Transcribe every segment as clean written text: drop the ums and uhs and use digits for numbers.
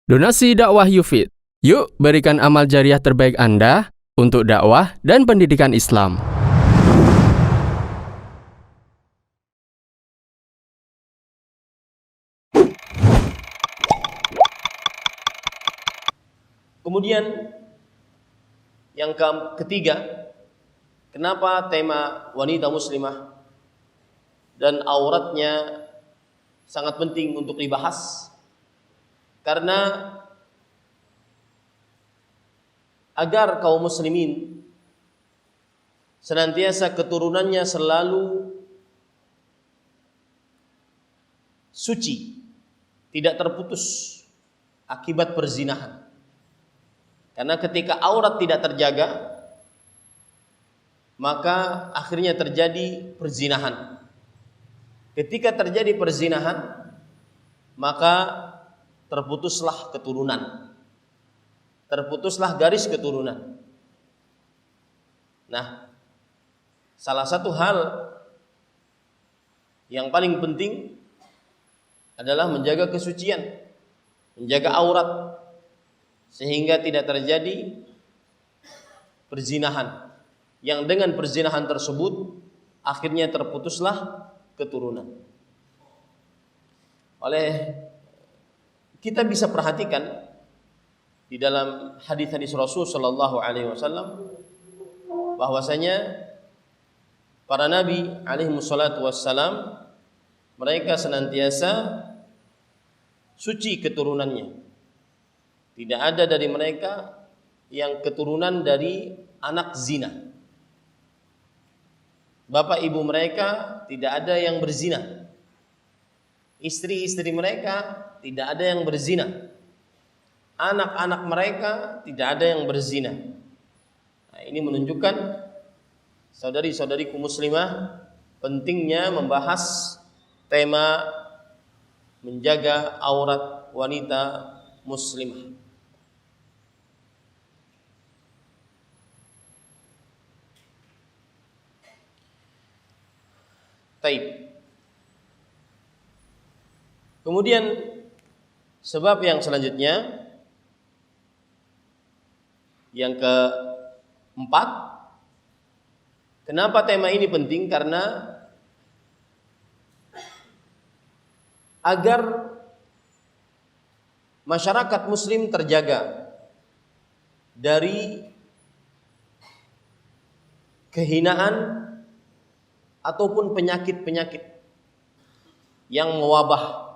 Donasi dakwah Yufid. Yuk berikan amal jariah terbaik Anda untuk dakwah dan pendidikan Islam. Kemudian yang ketiga, kenapa tema wanita muslimah dan auratnya sangat penting untuk dibahas? Karena agar kaum muslimin senantiasa keturunannya selalu suci, tidak terputus akibat perzinahan. Karena ketika aurat tidak terjaga, maka akhirnya terjadi perzinahan. Ketika terjadi perzinahan, maka terputuslah keturunan. Terputuslah garis keturunan. Nah, salah satu hal yang paling penting adalah menjaga kesucian, menjaga aurat, sehingga tidak terjadi perzinahan. Yang dengan perzinahan tersebut akhirnya terputuslah keturunan. Kita bisa perhatikan di dalam hadis-hadis Rasul sallallahu alaihi wasallam bahwasanya para nabi alaihi wassalatu wassalam mereka senantiasa suci keturunannya. Tidak ada dari mereka yang keturunan dari anak zina. Bapak ibu mereka tidak ada yang berzina. Istri-istri mereka tidak ada yang berzina. Anak-anak mereka tidak ada yang berzina. Nah, ini menunjukkan saudari-saudariku muslimah pentingnya membahas tema menjaga aurat wanita muslimah. Taib. Kemudian sebab yang selanjutnya, yang keempat, kenapa tema ini penting? Karena agar masyarakat muslim terjaga dari kehinaan ataupun penyakit-penyakit yang mewabah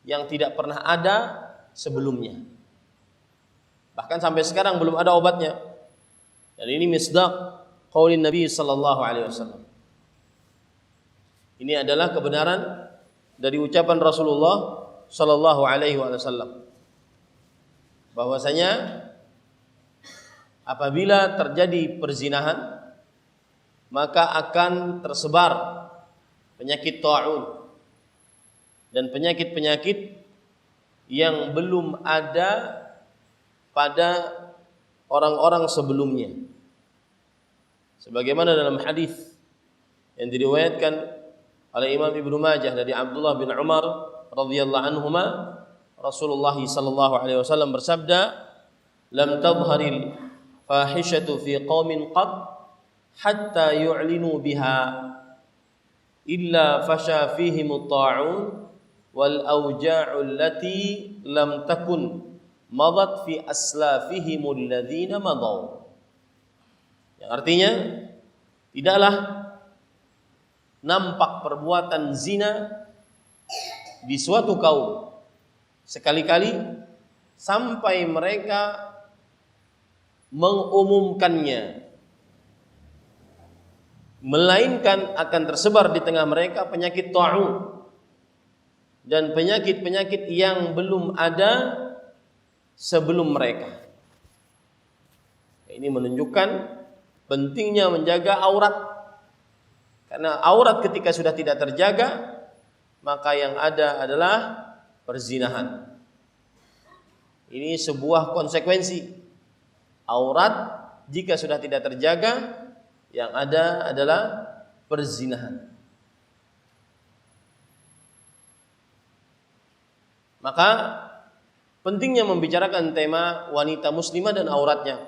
yang tidak pernah ada sebelumnya. Bahkan sampai sekarang belum ada obatnya. Dan ini misdaq qaulin Nabi sallallahu alaihi wasallam. Ini adalah kebenaran dari ucapan Rasulullah sallallahu alaihi wasallam. Bahwasanya apabila terjadi perzinahan, maka akan tersebar penyakit ta'un dan penyakit-penyakit yang belum ada pada orang-orang sebelumnya. Sebagaimana dalam hadis yang diriwayatkan oleh Imam Ibnu Majah dari Abdullah bin Umar radhiyallahu anhuma, Rasulullah sallallahu alaihi wasallam bersabda, "Lam tadhharil fahishatu fi qaumin qad hatta yu'linu biha illa fasha fihim at-ta'un wal auja'u allati lam takun madat fi aslafihim alladhina madaw." Yang artinya, tidaklah nampak perbuatan zina di suatu kaum sekali-kali sampai mereka mengumumkannya, melainkan akan tersebar di tengah mereka penyakit ta'un dan penyakit-penyakit yang belum ada sebelum mereka. Ini menunjukkan pentingnya menjaga aurat. Karena aurat ketika sudah tidak terjaga, maka yang ada adalah perzinahan. Ini sebuah konsekuensi. Aurat jika sudah tidak terjaga, yang ada adalah perzinahan. Maka pentingnya membicarakan tema wanita muslimah dan auratnya,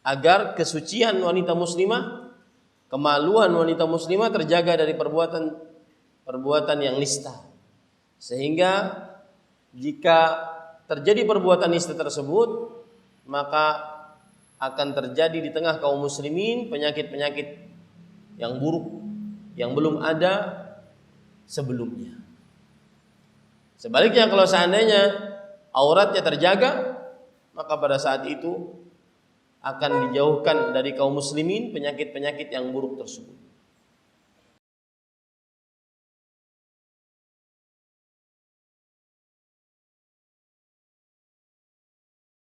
agar kesucian wanita muslimah, kemaluan wanita muslimah terjaga dari perbuatan yang nista. Sehingga jika terjadi perbuatan nista tersebut, maka akan terjadi di tengah kaum muslimin penyakit-penyakit yang buruk yang belum ada sebelumnya. Sebaliknya, kalau seandainya auratnya terjaga, maka pada saat itu akan dijauhkan dari kaum muslimin penyakit-penyakit yang buruk tersebut.